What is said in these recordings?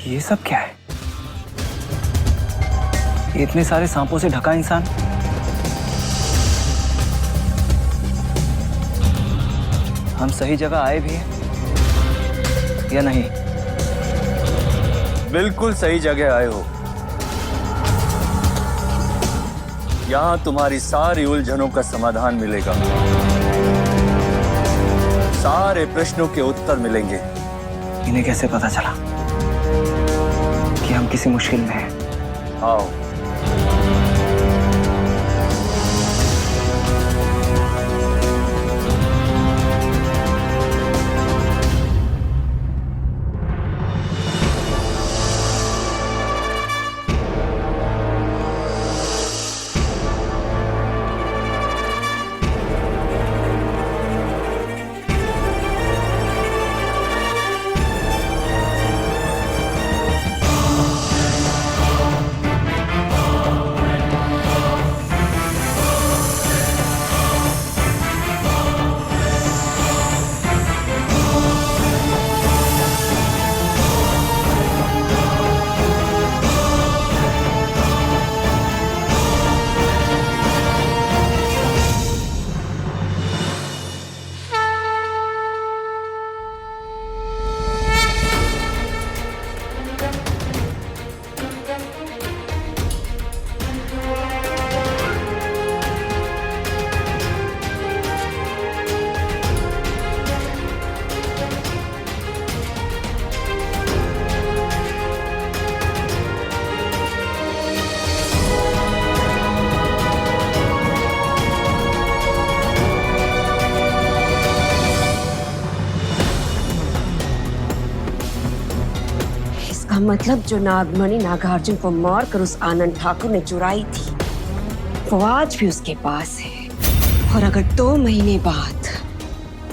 ये सब क्या है? इतने सारे सांपों से ढका इंसान। हम सही जगह आए भी हैं या नहीं? बिल्कुल सही जगह आए हो। यहां तुम्हारी सारी उलझनों का समाधान मिलेगा, सारे प्रश्नों के उत्तर मिलेंगे। इन्हें कैसे पता चला कि हम किसी मुश्किल में हैं? आओ। इसका मतलब जो नागमणि नागार्जुन को मारकर उस आनंद ठाकुर ने चुराई थी, वो आज भी उसके पास है। और अगर 2 महीने बाद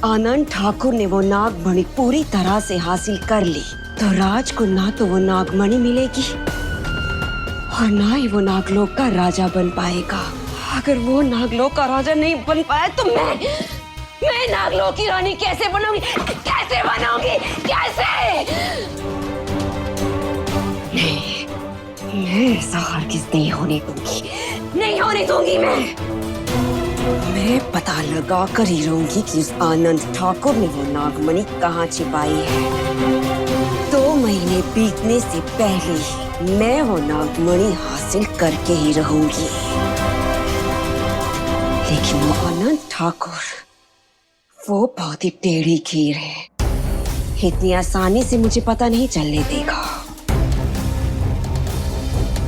आनंद ठाकुर ने वो नागमणि पूरी तरह से हासिल कर ली, तो राज को ना तो वो नागमणि मिलेगी और ना ही वो नागलोक का राजा बन पाएगा। अगर वो नागलोक का राजा नहीं बन पाया तो मैं नागलोक की रानी कैसे बनूंगी? कैसे बनूंगी? कैसे? मैं ऐसा हरगिज़ नहीं होने दूंगी, नहीं होने दूंगी। मैं पता लगा कर ही रहूंगी कि उस आनंद ठाकुर ने वो नागमणि कहाँ छिपाई है। 2 महीने बीतने से पहले ही मैं वो नागमणि हासिल करके ही रहूंगी। लेकिन वो आनंद ठाकुर, वो बहुत ही टेढ़ी खीर है, इतनी आसानी से मुझे पता नहीं चलने देगा।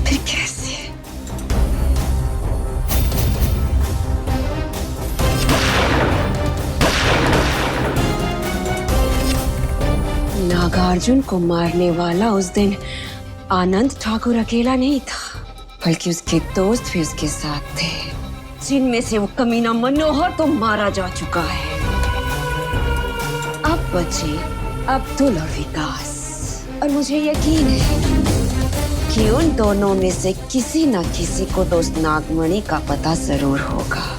फिर कैसे? नागार्जुन को मारने वाला उस दिन आनंद ठाकुर अकेला नहीं था, बल्कि उसके दोस्त भी उसके साथ थे, जिनमें से वो कमीना मनोहर तो मारा जा चुका है। अब बचे अब्दुल और विकास, और मुझे यकीन है कि उन दोनों में से किसी न किसी को तो उस नागमणि का पता जरूर होगा।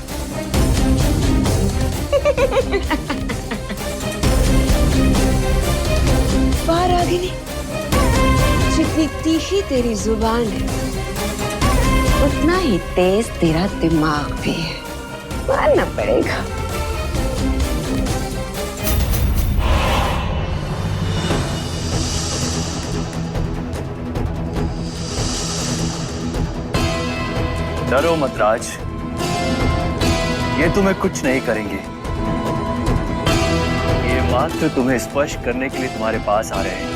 रागिनी, जितनी तीखी तेरी जुबान है, उतना ही तेज तेरा दिमाग भी है, मानना पड़ेगा। डरो मत राज, ये तुम्हें कुछ नहीं करेंगे। ये मात्र तुम्हें स्पर्श करने के लिए तुम्हारे पास आ रहे हैं,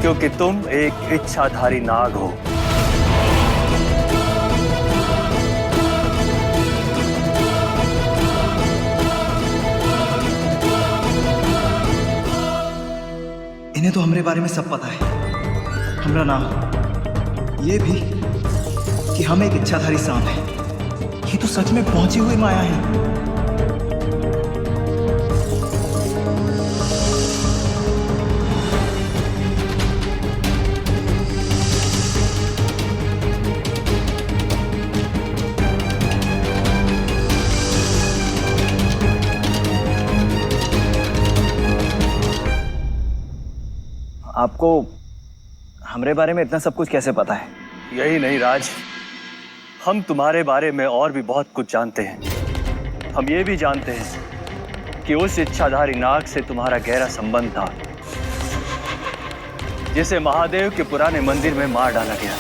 क्योंकि तुम एक इच्छाधारी नाग हो। इन्हें तो हमारे बारे में सब पता है, हमारा नाम, ये भी कि हम एक इच्छाधारी सांप हैं। ये तो सच में पहुंची हुई माया है। आपको हमरे बारे में इतना सब कुछ कैसे पता है? यही नहीं राज, हम तुम्हारे बारे में और भी बहुत कुछ जानते हैं। हम ये भी जानते हैं कि उस इच्छाधारी नाग से तुम्हारा गहरा संबंध था, जिसे महादेव के पुराने मंदिर में मार डाला गया।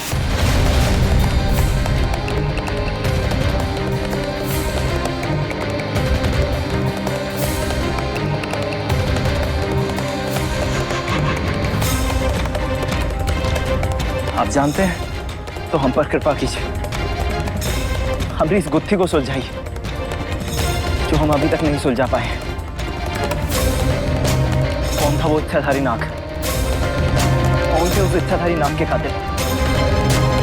आप जानते हैं तो हम पर कृपा कीजिए, हमारी इस गुत्थी को सुलझाइए जो हम अभी तक नहीं सुलझा पाए हैं। कौन था वो इच्छाधारी नाग? कौन थे उस इच्छाधारी नाग के कातिल?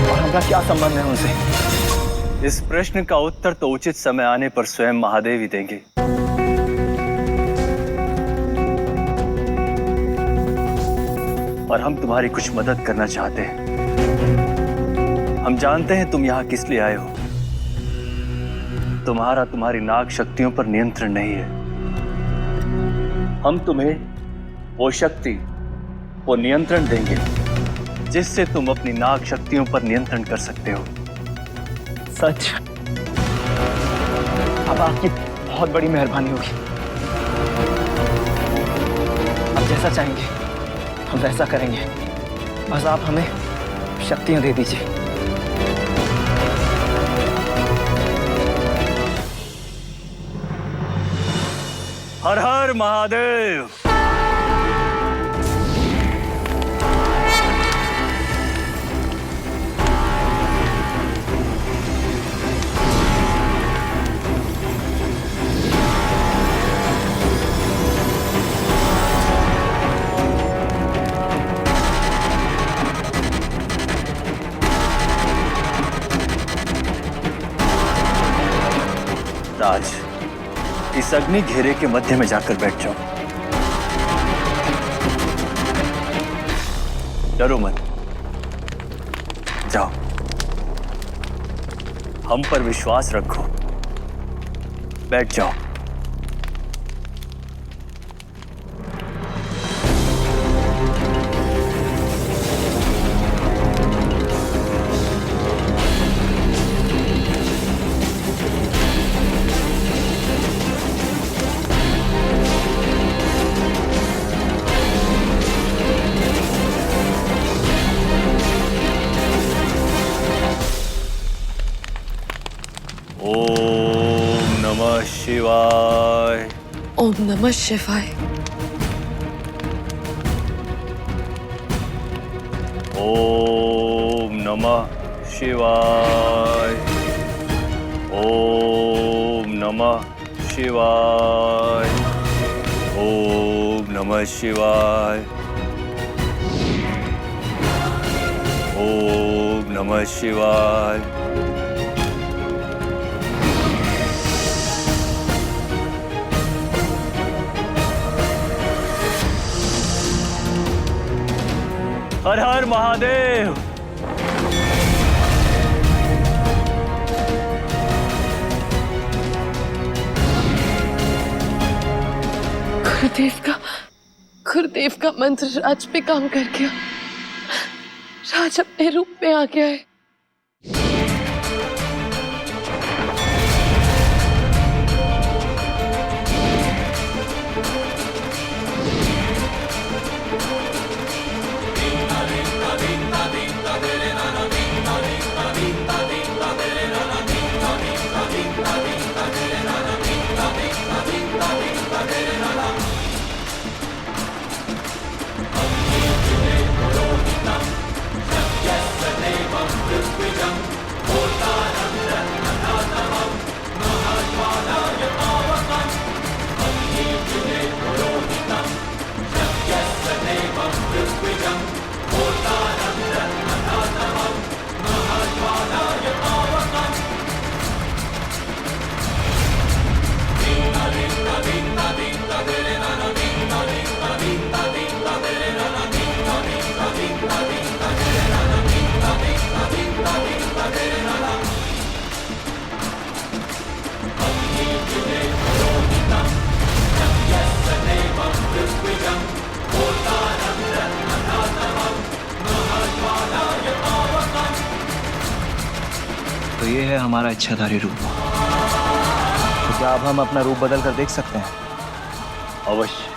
और हमारा क्या संबंध है उनसे? इस प्रश्न का उत्तर तो उचित समय आने पर स्वयं महादेव ही देंगे। और हम तुम्हारी कुछ मदद करना चाहते हैं। हम जानते हैं तुम यहाँ किस लिए आए हो। तुम्हारा तुम्हारी नाग शक्तियों पर नियंत्रण नहीं है। हम तुम्हें वो शक्ति, वो नियंत्रण देंगे जिससे तुम अपनी नाग शक्तियों पर नियंत्रण कर सकते हो। सच? अब आपकी बहुत बड़ी मेहरबानी होगी। आप जैसा चाहेंगे हम वैसा करेंगे, बस आप हमें शक्तियां दे दीजिए। हर हर महादेव। राज, इस अग्नि घेरे के मध्य में जाकर बैठ जाओ। डरो मत, जाओ। हम पर विश्वास रखो, बैठ जाओ। ओम नमः शिवाय। ओम नमः शिवाय। ओम नमः शिवाय। ओम नमः शिवाय। ओम नमः शिवाय। ओम नमः शिवाय। हर हर महादेव। गुरुदेव का मंत्र राज पे काम कर गया। राज अपने रूप में आ गया है। ये है हमारा इच्छाधारी रूप। तो क्या अब हम अपना रूप बदल कर देख सकते हैं? अवश्य।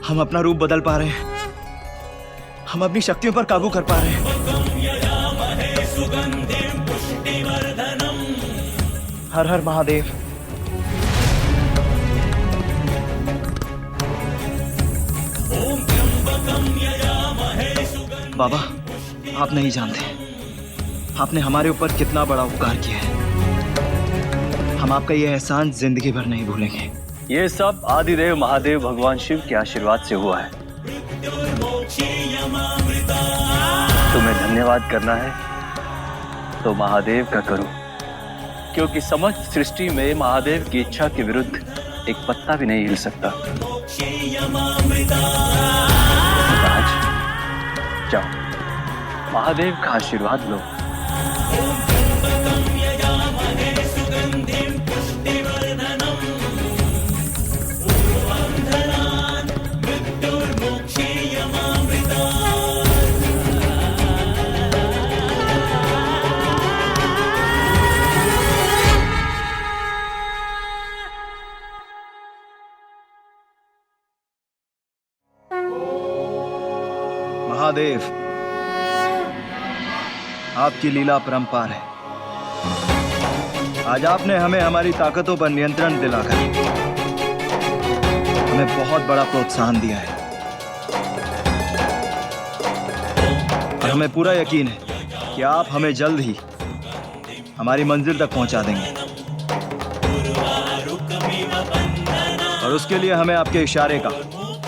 हम अपना रूप बदल पा रहे हैं। हम अपनी शक्तियों पर काबू कर पा रहे हैं। हर हर महादेव। बाबा, आप नहीं जानते आपने हमारे ऊपर कितना बड़ा उपकार किया है। हम आपका यह एहसान जिंदगी भर नहीं भूलेंगे। ये सब आदिदेव महादेव भगवान शिव के आशीर्वाद से हुआ है। तुम्हें धन्यवाद करना है तो महादेव का करो, क्योंकि समस्त सृष्टि में महादेव की इच्छा के विरुद्ध एक पत्ता भी नहीं हिल सकता। आज जाओ, महादेव का आशीर्वाद लो। महादेव, आपकी लीला परंपार है। आज आपने हमें हमारी ताकतों पर नियंत्रण दिलाकर हमें बहुत बड़ा प्रोत्साहन दिया है, और हमें पूरा यकीन है कि आप हमें जल्द ही हमारी मंजिल तक पहुंचा देंगे। और उसके लिए हमें आपके इशारे का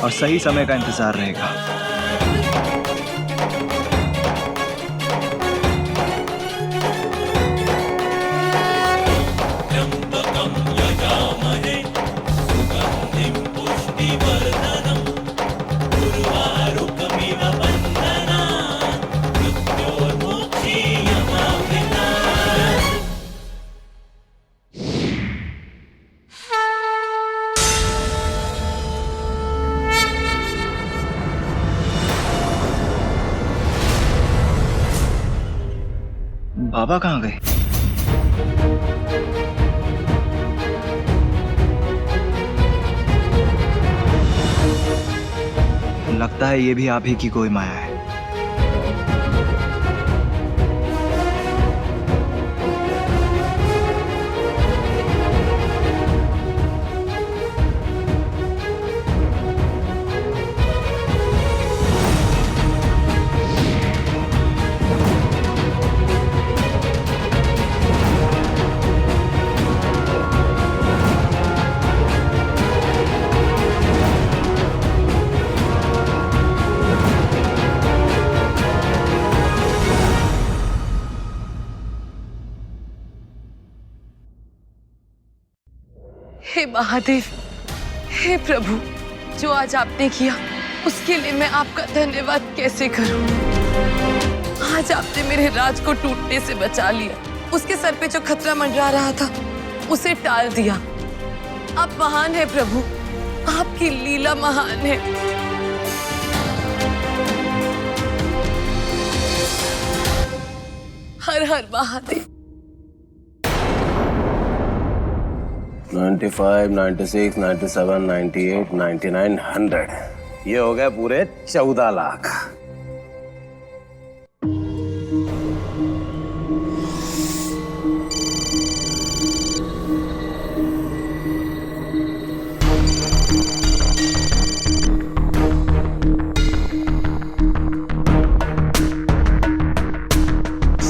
और सही समय का इंतजार रहेगा। बाबा कहाँ गए? लगता है ये भी आप ही की कोई माया है। हे महादेव, हे प्रभु, जो आज आपने किया उसके लिए मैं आपका धन्यवाद कैसे करूं। आज आपने मेरे राज को टूटने से बचा लिया। उसके सर पे जो खतरा मंडरा रहा था उसे टाल दिया। आप महान है प्रभु, आपकी लीला महान है। हर हर महादेव। 95, 96, 97, 98, 99, 100। ये हो गए पूरे 14 लाख।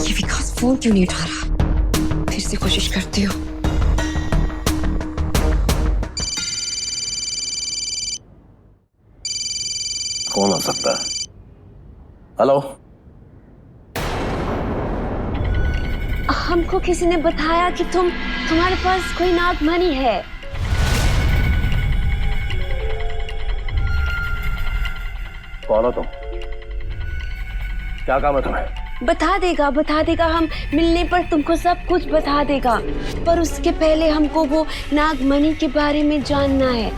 ये विकास फोन क्यों नहीं उठा रहा? फिर से कोशिश करती हूँ। कौन हो सकता है? हेलो, हमको किसी ने बताया कि तुम्हारे पास कोई नागमणि है। कौन हो तुम? क्या काम है तुम्हें? बता देगा, हम मिलने पर तुमको सब कुछ बता देगा। पर उसके पहले हमको वो नागमणि के बारे में जानना है।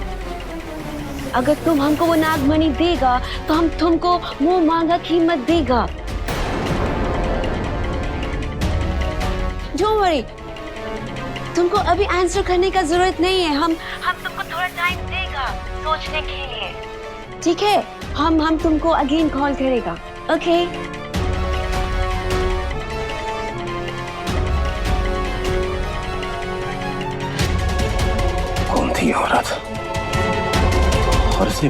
अगर तुम हमको वो नागमणि देगा तो हम तुमको मुंह मांगा कीमत देगा। डोंट वरी, तुमको अभी आंसर करने का जरूरत नहीं है। हम तुमको थोड़ा टाइम देगा सोचने के लिए, ठीक है? हम तुमको अगेन कॉल करेगा, ओके? कौन थी ये औरत और इसे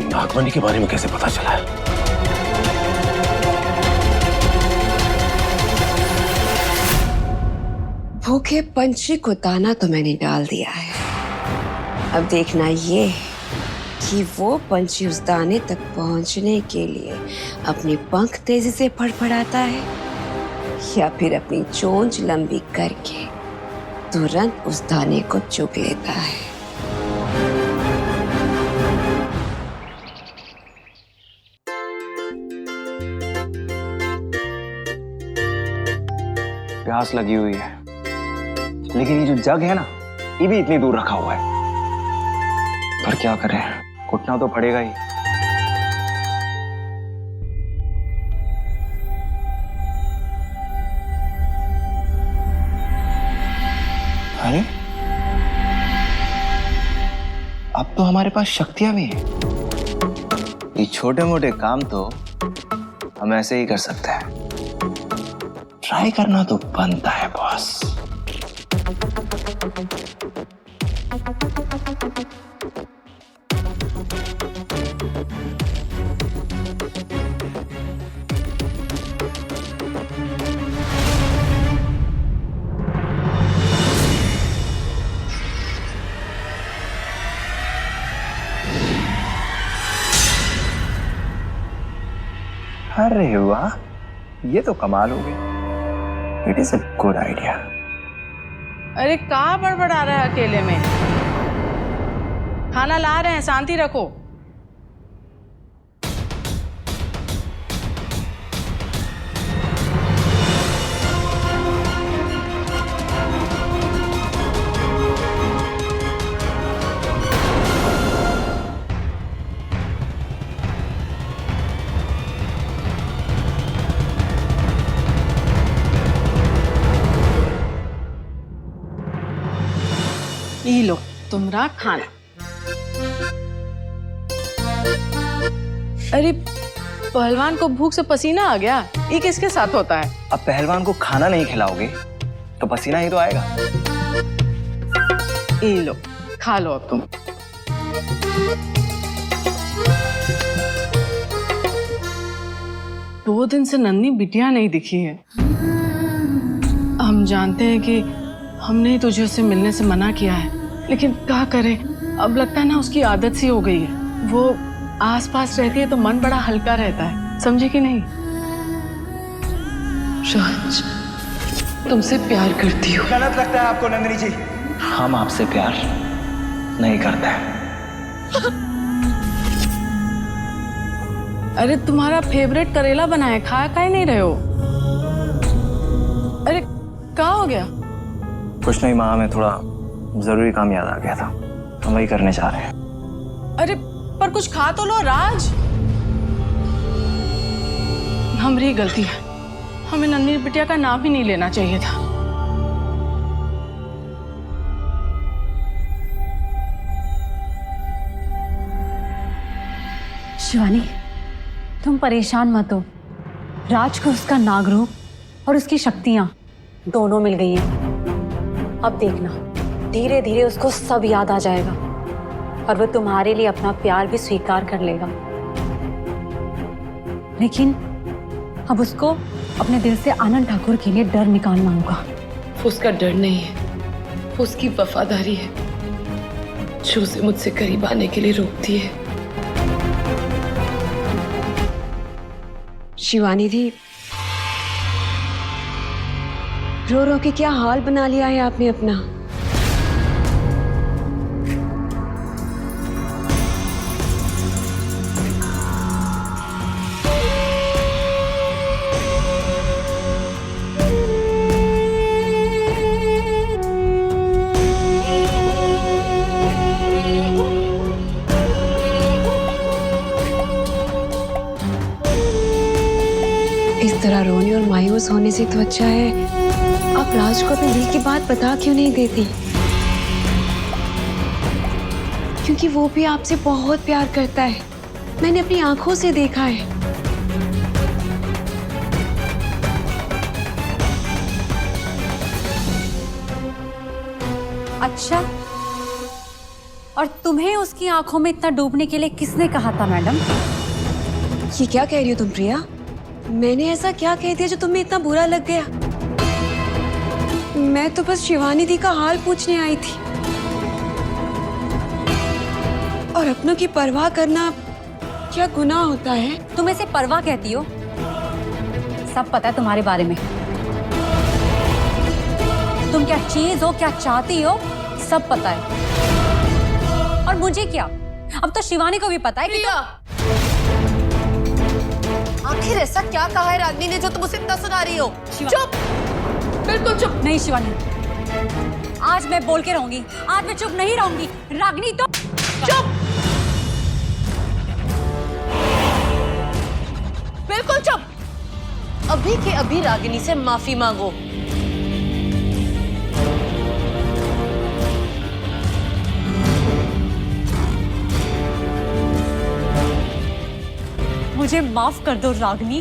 नागमणि के बारे में कैसे पता चला? भूखे पंछी को दाना तो मैंने डाल दिया है। अब देखना ये कि वो पंछी उस दाने तक पहुंचने के लिए अपने पंख तेजी से फड़फड़ाता है या फिर अपनी चोंच लंबी करके तुरंत उस दाने को चुग लेता है। प्यास लगी हुई है, लेकिन ये जो जग है ना, ये भी इतनी दूर रखा हुआ है। पर क्या करें, उठना तो पड़ेगा ही। अरे, अब तो हमारे पास शक्तियां भी हैं। ये छोटे मोटे काम तो हम ऐसे ही कर सकते हैं। ट्राई करना तो बनता है बॉस। अरे वाह, ये तो कमाल हो गया। It is a good idea. अरे कहाँ बड़बड़ा रहा है अकेले में? खाना ला रहे हैं, शांति रखो। ये लो तुम्हारा खाना। अरे पहलवान को भूख से पसीना आ गया, ये किसके साथ होता है? अब पहलवान को खाना नहीं खिलाओगे तो पसीना ही तो आएगा। ये लो खा लो अब तुम। दो दिन से नन्ही बिटिया नहीं दिखी है। हम जानते हैं कि हमने ही तुझे उससे मिलने से मना किया है, लेकिन क्या करें, अब लगता है ना उसकी आदत सी हो गई है। वो आसपास रहती है तो मन बड़ा हल्का रहता है, समझे कि नहीं? राज, तुमसे प्यार करती हूँ। गलत लगता है आपको नंदिनी जी, हम आपसे प्यार नहीं करते। अरे तुम्हारा फेवरेट करेला बना है, खा नहीं रहे हो? अरे क्या हो गया? कुछ नहीं माँ, हमें थोड़ा जरूरी काम याद आ गया था, हम वही करने जा रहे हैं। अरे पर कुछ खा तो लो राज। हमारी गलती है, हमें नन्ही बिटिया का नाम ही नहीं लेना चाहिए था। शिवानी, तुम परेशान मत हो। राज को उसका नागरूप और उसकी शक्तियां दोनों मिल गई हैं। अब देखना, धीरे धीरे उसको सब याद आ जाएगा और वो तुम्हारे लिए अपना प्यार भी स्वीकार कर लेगा। लेकिन अब उसको अपने दिल से आनंद ठाकुर के लिए डर निकालना होगा। उसका डर नहीं है, उसकी वफादारी है जो उसे मुझसे करीब आने के लिए रोकती है। शिवानी दी, रो रो के क्या हाल बना लिया है आपने अपना। इस तरह रोने और मायूस होने से तो अच्छा है आप राज को अपने दिल की बात बता क्यों नहीं देती? क्योंकि वो भी आपसे बहुत प्यार करता है, मैंने अपनी आंखों से देखा है। अच्छा, और तुम्हें उसकी आंखों में इतना डूबने के लिए किसने कहा था मैडम? ये क्या कह रही हो तुम प्रिया? मैंने ऐसा क्या कह दिया जो तुम्हें इतना बुरा लग गया? मैं तो बस शिवानी दी का हाल पूछने आई थी। और अपनों की परवाह करना क्या गुनाह होता है? तुम इसे परवाह कहती हो? सब पता है तुम्हारे बारे में। तुम क्या चीज हो, क्या चाहती हो, सब पता है। और मुझे क्या, अब तो शिवानी को भी पता है कि आखिर ऐसा क्या कहा है रागनी ने जो तुम उसे इतना सुना रही हो? चुप, बिल्कुल चुप। नहीं शिवानी, आज मैं बोल के रहूंगी, आज मैं चुप नहीं रहूंगी। रागनी तो चुप, बिल्कुल चुप। अभी के अभी रागिनी से माफी मांगो। मुझे माफ कर दो रागनी।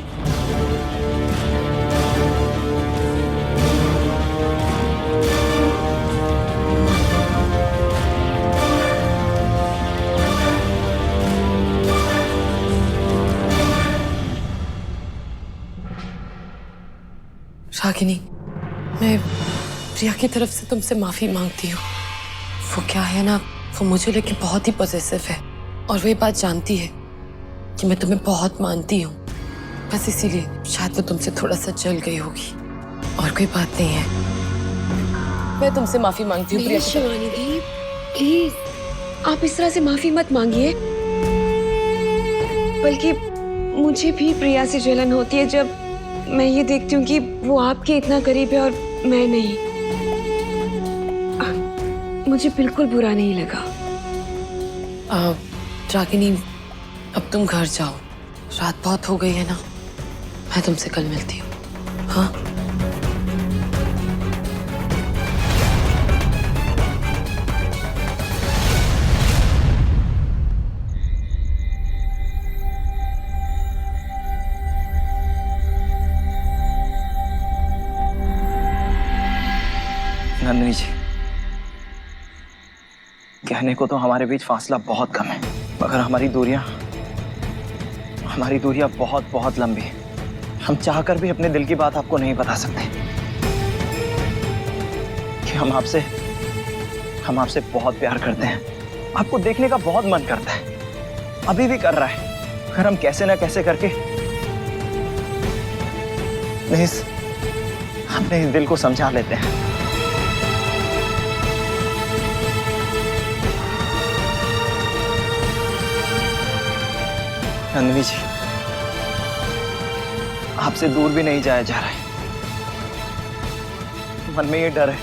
रागिनी, मैं प्रिया की तरफ से तुमसे माफी मांगती हूँ। वो क्या है ना, वो मुझे लेके बहुत ही पॉसेसिव है और वो ये बात जानती है कि मैं तुम्हें बहुत मानती हूँ। बस इसीलिए शायद वो तुमसे थोड़ा सा जल गई होगी, और कोई बात नहीं है। मैं तुमसे माफी मांगती हूँ प्रिया। शिवानी दी, प्लीज आप इस तरह से माफी मत मांगिए। बल्कि मुझे भी प्रिया से जलन होती है जब मैं ये देखती हूँ कि वो आपके इतना करीब है और मैं नहीं। मुझे बिल्कुल बुरा नहीं लगा। रागिनी, अब तुम घर जाओ, रात बहुत हो गई है ना। मैं तुमसे कल मिलती हूँ, हाँ? नंदिनी जी, कहने को तो हमारे बीच फासला बहुत कम है, मगर हमारी दूरियां बहुत बहुत लंबी है। हम चाहकर भी अपने दिल की बात आपको नहीं बता सकते कि हम आपसे बहुत प्यार करते हैं। आपको देखने का बहुत मन करता है, अभी भी कर रहा है। अगर हम कैसे ना कैसे करके अपने इस दिल को समझा लेते हैं। नंदिनी जी, आपसे दूर भी नहीं जाया जा रहा है। मन में ये डर है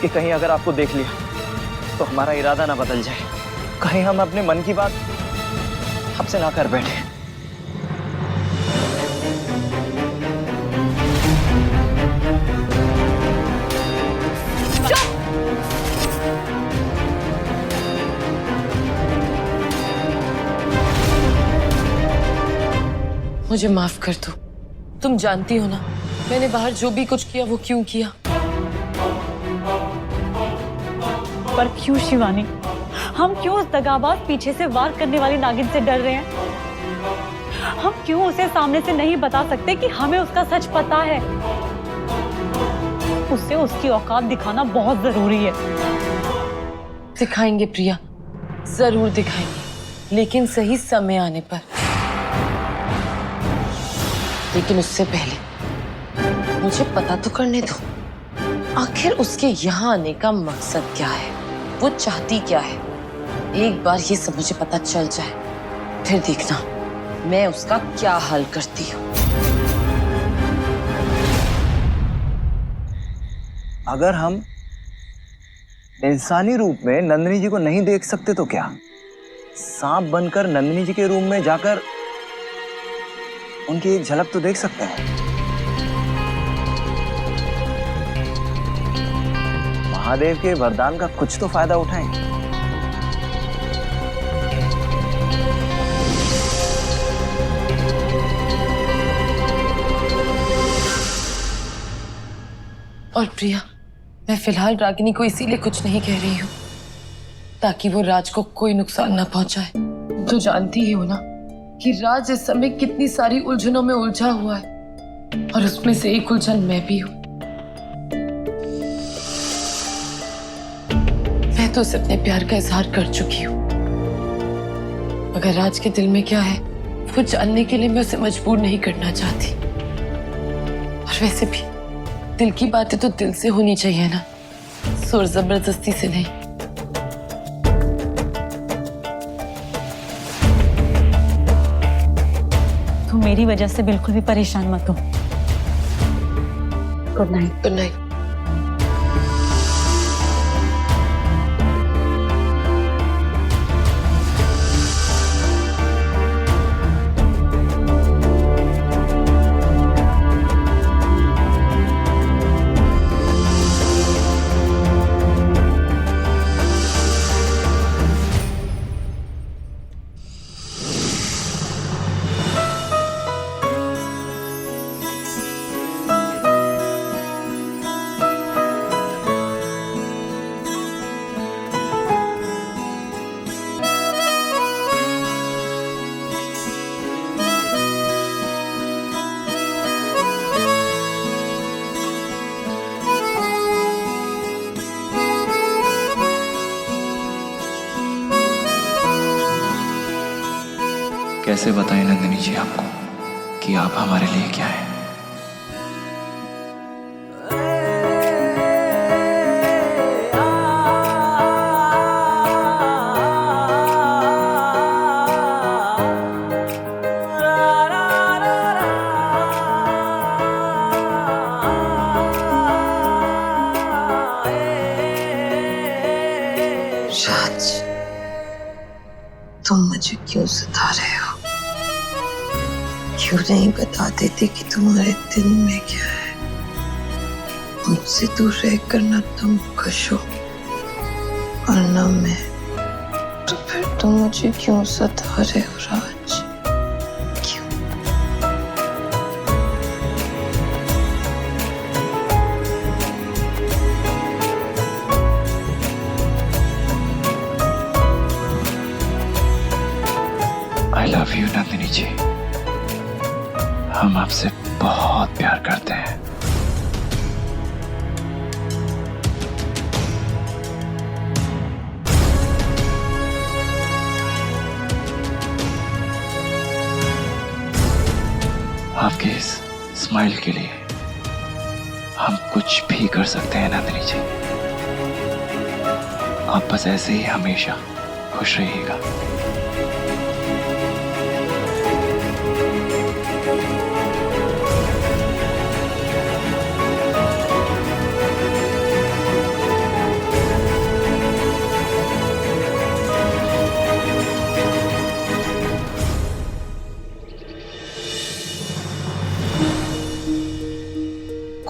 कि कहीं अगर आपको देख लिया तो हमारा इरादा ना बदल जाए, कहीं हम अपने मन की बात आपसे ना कर बैठे। मुझे माफ कर दो। तुम जानती हो ना, मैंने बाहर जो भी कुछ किया वो क्यों किया। पर क्यों शिवानी? हम क्यों उस दगाबाज पीछे से वार करने वाली नागिन से डर रहे हैं? हम क्यों उसे सामने से नहीं बता सकते कि हमें उसका सच पता है? उसे उसकी औकात दिखाना बहुत जरूरी है। दिखाएंगे प्रिया, जरूर दिखाएंगे, लेकिन सही समय आने पर। लेकिन उससे पहले मुझे पता तो करने दो, आखिर उसके यहाँ आने का मकसद क्या है, वो चाहती क्या है। एक बार ये सब मुझे पता चल जाए, फिर देखना मैं उसका क्या हाल करती हूँ। अगर हम इंसानी रूप में नंदिनी जी को नहीं देख सकते तो क्या, सांप बनकर नंदिनी जी के रूम में जाकर उनकी एक झलक तो देख सकते हैं। महादेव के वरदान का कुछ तो फायदा उठाएं। और प्रिया, मैं फिलहाल रागिनी को इसीलिए कुछ नहीं कह रही हूँ ताकि वो राज को कोई नुकसान ना पहुंचाए। तो जानती ही हो ना कि राज इस समय कितनी सारी उलझनों में उलझा हुआ है और उसमें से एक उलझन मैं भी हूँ। मैं तो उसे अपने प्यार का इजहार कर चुकी हूँ, मगर राज के दिल में क्या है वो जानने के लिए मैं उसे मजबूर नहीं करना चाहती। और वैसे भी दिल की बातें तो दिल से होनी चाहिए ना, जोर जबरदस्ती से नहीं। तुम मेरी वजह से बिल्कुल भी परेशान मत हो। Good night. Good night. कैसे बताएं नंदिनी जी आपको कि आप हमारे लिए क्या है। राज, तुम मुझे क्यों सता रहे हो? क्यों नहीं बता देते कि तुम्हारे दिल में क्या है? मुझसे दूर रहकर ना तुम खुश हो और ना मैं, तो फिर तुम मुझे क्यों सता रहे हो राज? क्यों? I love you नंदिनी जी। हम आपसे बहुत प्यार करते हैं। आपके इस स्माइल के लिए हम कुछ भी कर सकते हैं नंदिनी जी। आप बस ऐसे ही हमेशा खुश रहिएगा।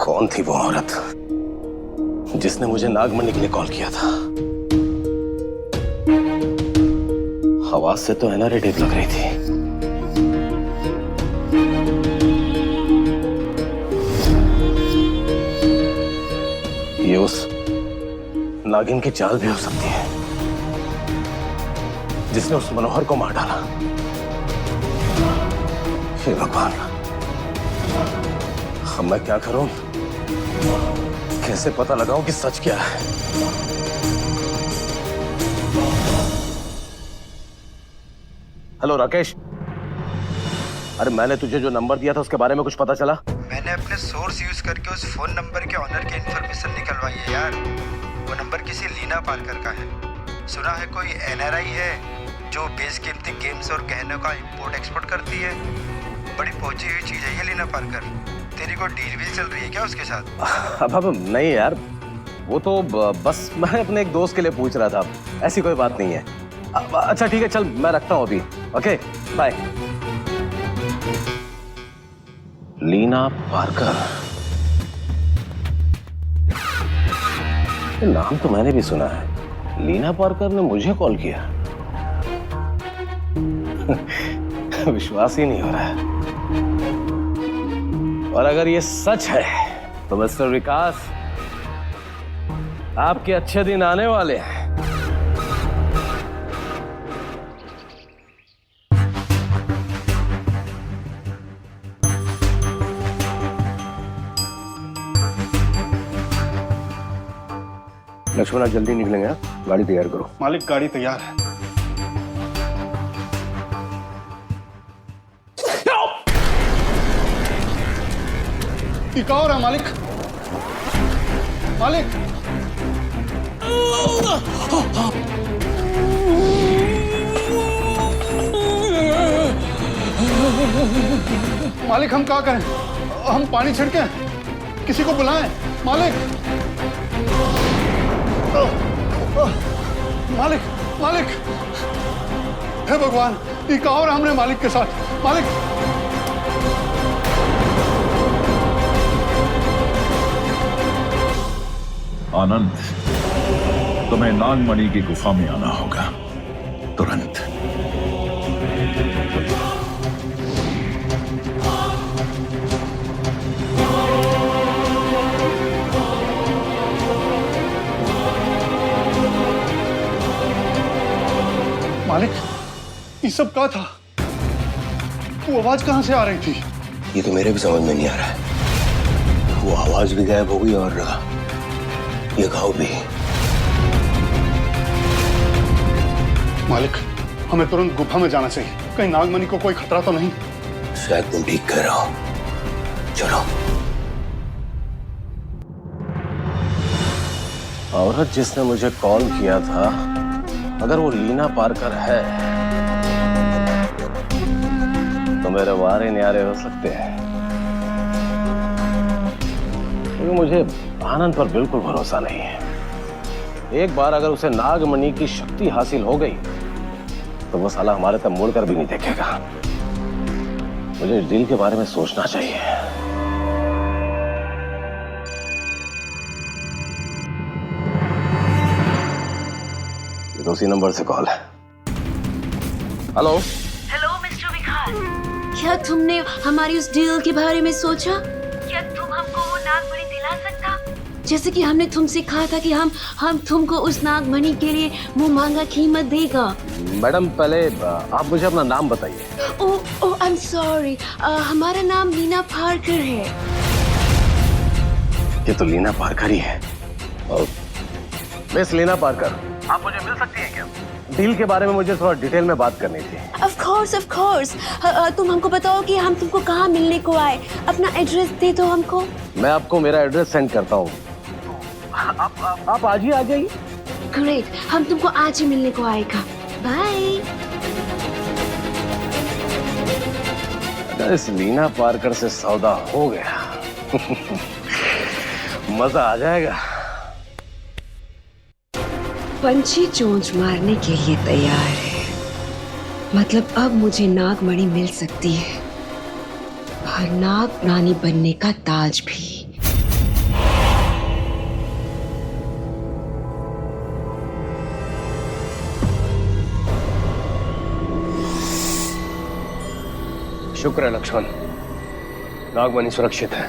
कौन थी वो औरत जिसने मुझे नागमणि के लिए कॉल किया था? आवाज से तो एनर्जेटिक लग रही थी। ये उस नागिन की चाल भी हो सकती है जिसने उस मनोहर को मार डाला। हे भगवान, अब मैं क्या करूं? कैसे पता लगाऊं कि सच क्या है? हेलो राकेश, अरे मैंने तुझे जो नंबर दिया था उसके बारे में कुछ पता चला? मैंने अपने सोर्स यूज करके उस फोन नंबर के ऑनर की इंफॉर्मेशन निकलवाई है यार। वो नंबर किसी लीना पार्कर का है। सुना है कोई एनआरआई है जो बेशकीमती गेम्स और गहनों का इंपोर्ट एक्सपोर्ट करती है। बड़ी पहुंची हुई चीज है ये लीना पार्कर। तेरी कोई डील भी चल रही है क्या उसके साथ? अब नहीं यार, वो तो बस मैं अपने एक दोस्त के लिए पूछ रहा था। ऐसी कोई बात नहीं है। अच्छा ठीक है, चल मैं रखता हूँ अभी। Okay bye. लीना पार्कर, ये नाम तो मैंने भी सुना है। लीना पार्कर ने मुझे कॉल किया। विश्वास ही नहीं हो रहा है। और अगर ये सच है तो मिस्टर विकास, आपके अच्छे दिन आने वाले हैं। लक्ष्मण, जल्दी निकलेंगे, गाड़ी तैयार करो। मालिक गाड़ी तैयार है। एक और है मालिक। मालिक मालिक, हम क्या करें? हम पानी छिड़कें? किसी को बुलाएं? मालिक मालिक मालिक, हे भगवान, एक और हमने मालिक के साथ। मालिक आनंद, तुम्हें नागमणि की गुफा में आना होगा तुरंत। मालिक, ये सब क्या था? वो आवाज कहां से आ रही थी? ये तो मेरे भी समझ में नहीं आ रहा है। वो आवाज भी गायब हो गई और ये घाव भी। मालिक, हमें तुरंत गुफा में जाना चाहिए। कहीं नागमणि को कोई खतरा तो नहीं? शायद तुम ठीक कह रहे हो। चलो। औरत जिसने मुझे कॉल किया था, अगर वो लीना पार्कर है तो मेरे वारे न्यारे हो सकते हैं। क्योंकि मुझे आनंद पर बिल्कुल भरोसा नहीं है। एक बार अगर उसे नागमणि की शक्ति हासिल हो गई तो वो साला हमारे तक मुड़कर भी नहीं देखेगा। मुझे इस डील के बारे में सोचना चाहिए। ये तो उसी नंबर से कॉल है। हेलो मिस्टर विकास, क्या तुमने हमारी उस डील के बारे में सोचा? क्या तुम हमको वो नागमणि दिला सकता? जैसे कि हमने तुमसे कहा था कि हम तुमको उस नागमणि के लिए मुंह मांगा कीमत देगा। मैडम, पहले आप मुझे अपना नाम बताइए। ओह आई एम सॉरी, हमारा नाम लीना पार्कर है। ये तो लीना पार्कर ही है। मिस लीना पार्कर, आप मुझे मिल सकती हैं क्या? डील के बारे में मुझे थोड़ा डिटेल में बात करनी थी। Of course. तुम हमको बताओ कि हम तुमको कहाँ मिलने को आए। अपना एड्रेस दे दो हमको। मैं आपको मेरा एड्रेस सेंड करता हूँ। आप आज ही आ जाइए। ग्रेट, हम तुमको आज ही मिलने को आएगा। बाय। अगर इस लीना पार्कर से सौदा हो गया मजा आ जाएगा। पंछी चोंच मारने के लिए तैयार है। मतलब अब मुझे नागमणि मिल सकती है और नाग रानी बनने का ताज भी। शुक्र है लक्ष्मण, नागमणि सुरक्षित है।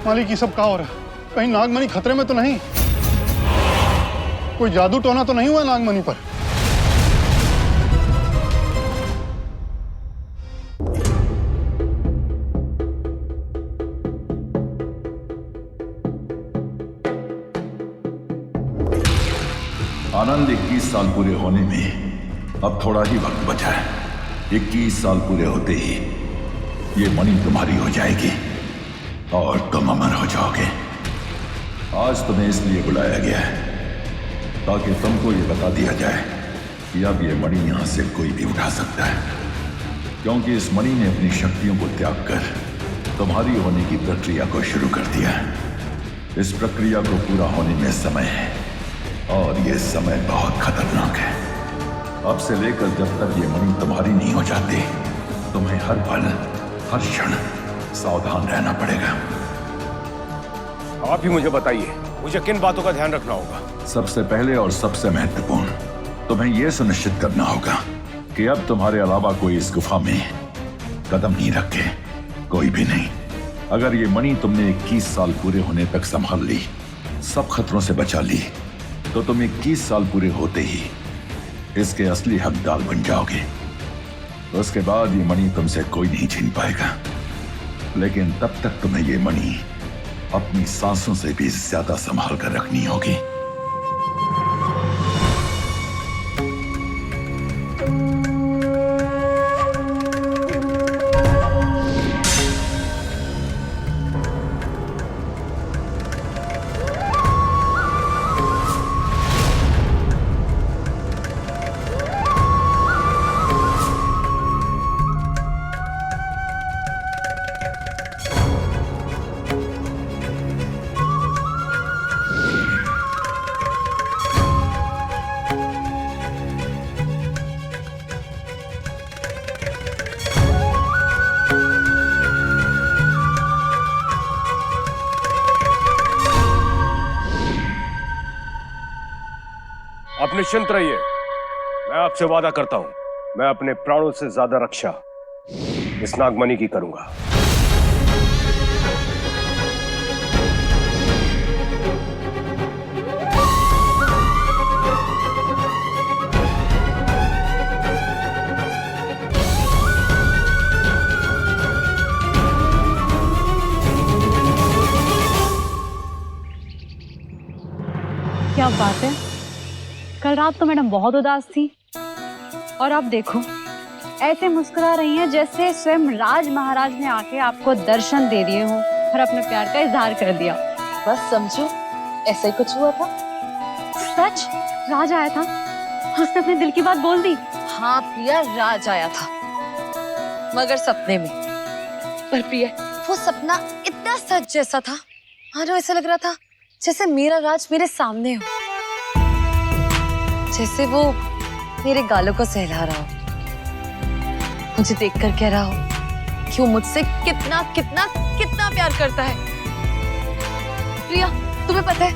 मालिक, ये सब क्या हो रहा है? कहीं नागमणि खतरे में तो नहीं? कोई जादू टोना तो नहीं हुआ नागमणि पर? आनंद, 21 साल पूरे होने में अब थोड़ा ही वक्त बचा है। 21 साल पूरे होते ही ये मणि तुम्हारी हो जाएगी और तुम अमर हो जाओगे। आज तुम्हें इसलिए बुलाया गया है ताकि तुमको ये बता दिया जाए कि अब ये मणि यहां से कोई भी उठा सकता है, क्योंकि इस मणि ने अपनी शक्तियों को त्याग कर तुम्हारी होने की प्रक्रिया को शुरू कर दिया है। इस प्रक्रिया को पूरा होने में समय है और ये समय बहुत खतरनाक है। अब से लेकर जब तक ये मणि तुम्हारी नहीं हो जाती, तुम्हें हर पल हर क्षण सावधान रहना पड़ेगा। आप ही मुझे बताइए, मुझे किन बातों का ध्यान रखना होगा? सबसे पहले और सबसे महत्वपूर्ण, तुम्हें यह सुनिश्चित करना होगा कि अब तुम्हारे अलावा कोई इस गुफा में कदम नहीं रखे, कोई भी नहीं। अगर ये मणि तुमने 21 साल पूरे होने तक संभाल ली, सब खतरों से बचा ली, तो तुम 21 साल पूरे होते ही इसके असली हकदार बन जाओगे। उसके बाद ये मणि तुमसे कोई नहीं छीन पाएगा, लेकिन तब तक तुम्हें ये मणि अपनी सांसों से भी ज्यादा संभाल कर रखनी होगी। आप निश्चिंत रहिए, मैं आपसे वादा करता हूं, मैं अपने प्राणों से ज्यादा रक्षा इस नागमणि की करूंगा। क्या बात है, कल रात तो मैडम बहुत उदास थी और अब देखो ऐसे मुस्कुरा रही हैं जैसे स्वयं राज महाराज ने आके आपको दर्शन दे दिए हो और अपने प्यार का इजहार कर दिया। बस समझो ऐसा ही कुछ हुआ था। सच, राज आया था, उसने अपने दिल की बात बोल दी। हाँ प्रिया, राज आया था मगर सपने में। पर प्रिया, वो सपना इतना सच जैसा था, मानो ऐसा लग रहा था जैसे मेरा राज मेरे सामने हो, जैसे वो मेरे गालों को सहला रहा हो, मुझे देखकर कह रहा हो कि वो मुझसे कितना कितना कितना प्यार करता है। प्रिया, तुम्हें पता है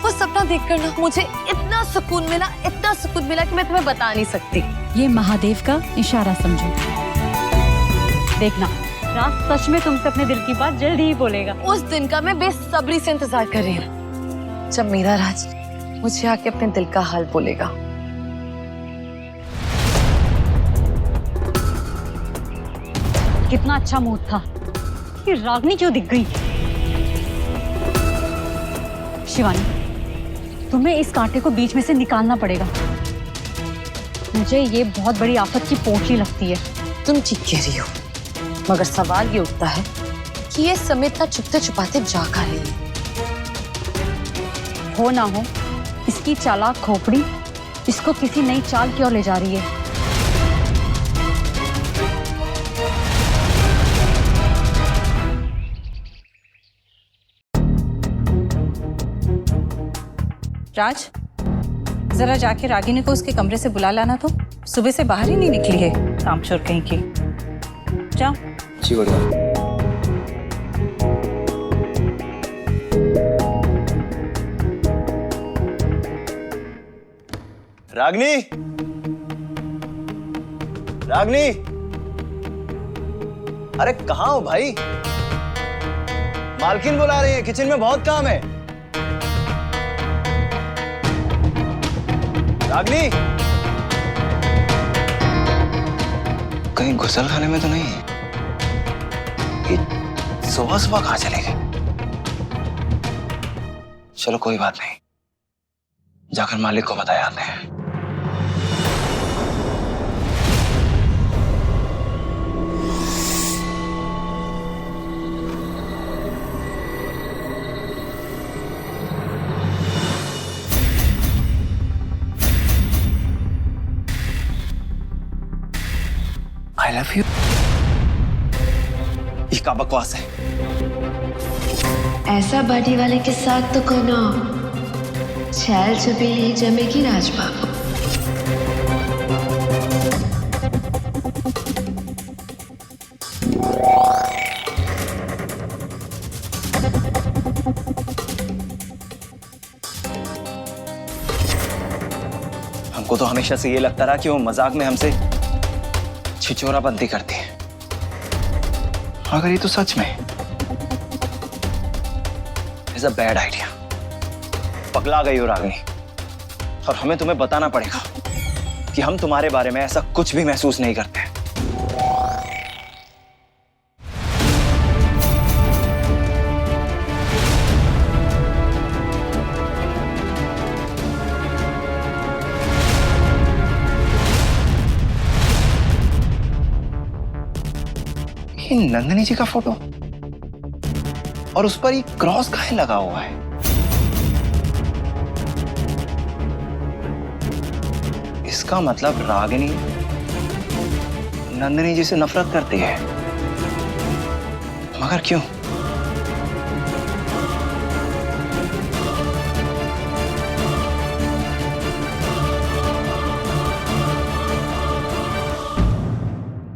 वो सपना देखकर ना मुझे इतना सुकून मिला कि मैं तुम्हें बता नहीं सकती। ये महादेव का इशारा समझो। देखना, राज सच में तुमसे अपने दिल की बात जल्दी ही बोलेगा। उस दिन का मैं बेसब्री से इंतजार कर रही हूँ जब मेरा राज मुझे आके अपने दिल का हाल बोलेगा। कितना अच्छा मूड था कि रागनी क्यों दिख गई। शिवानी, तुम्हें इस कांटे को बीच में से निकालना पड़ेगा। मुझे ये बहुत बड़ी आफत की पोटली लगती है। तुम ठीक कह रही हो, मगर सवाल ये उठता है कि ये समय इतना छुपते छुपाते जा कहाँ रही है। हो ना हो, इसकी चालाक खोपड़ी इसको किसी नई चाल की ओर ले जा रही है। राज, जरा जाके रागिनी को उसके कमरे से बुला लाना, तो सुबह से बाहर ही नहीं निकली है, कामचोर कहीं की। जाओ। जी बढ़िया। रागनी, रागनी, अरे कहाँ हो भाई? मालकिन बुला रही है, किचन में बहुत काम है। रागनी, कहीं गुसल खाने में तो नहीं है? ये सुबह सुबह कहाँ चले गए? चलो कोई बात नहीं, जाकर मालिक को बताया आते हैं। I love you. ये क्या बकवास है? ऐसा बॉडी वाले के साथ तो कोनो छैल छुपी ही जमेगी राजबाबू। हमको तो हमेशा से ये लगता रहा कि वो मजाक में हमसे छिछोराबंदी करती है, मगर ये तो सच में इज अ बैड आइडिया। पगला गई हो रागिनी, और हमें तुम्हें बताना पड़ेगा कि हम तुम्हारे बारे में ऐसा कुछ भी महसूस नहीं करते। ये नंदिनी जी का फोटो, और उस पर ये क्रॉस काहे लगा हुआ है? इसका मतलब रागिनी नंदिनी जी से नफरत करती है, मगर क्यों?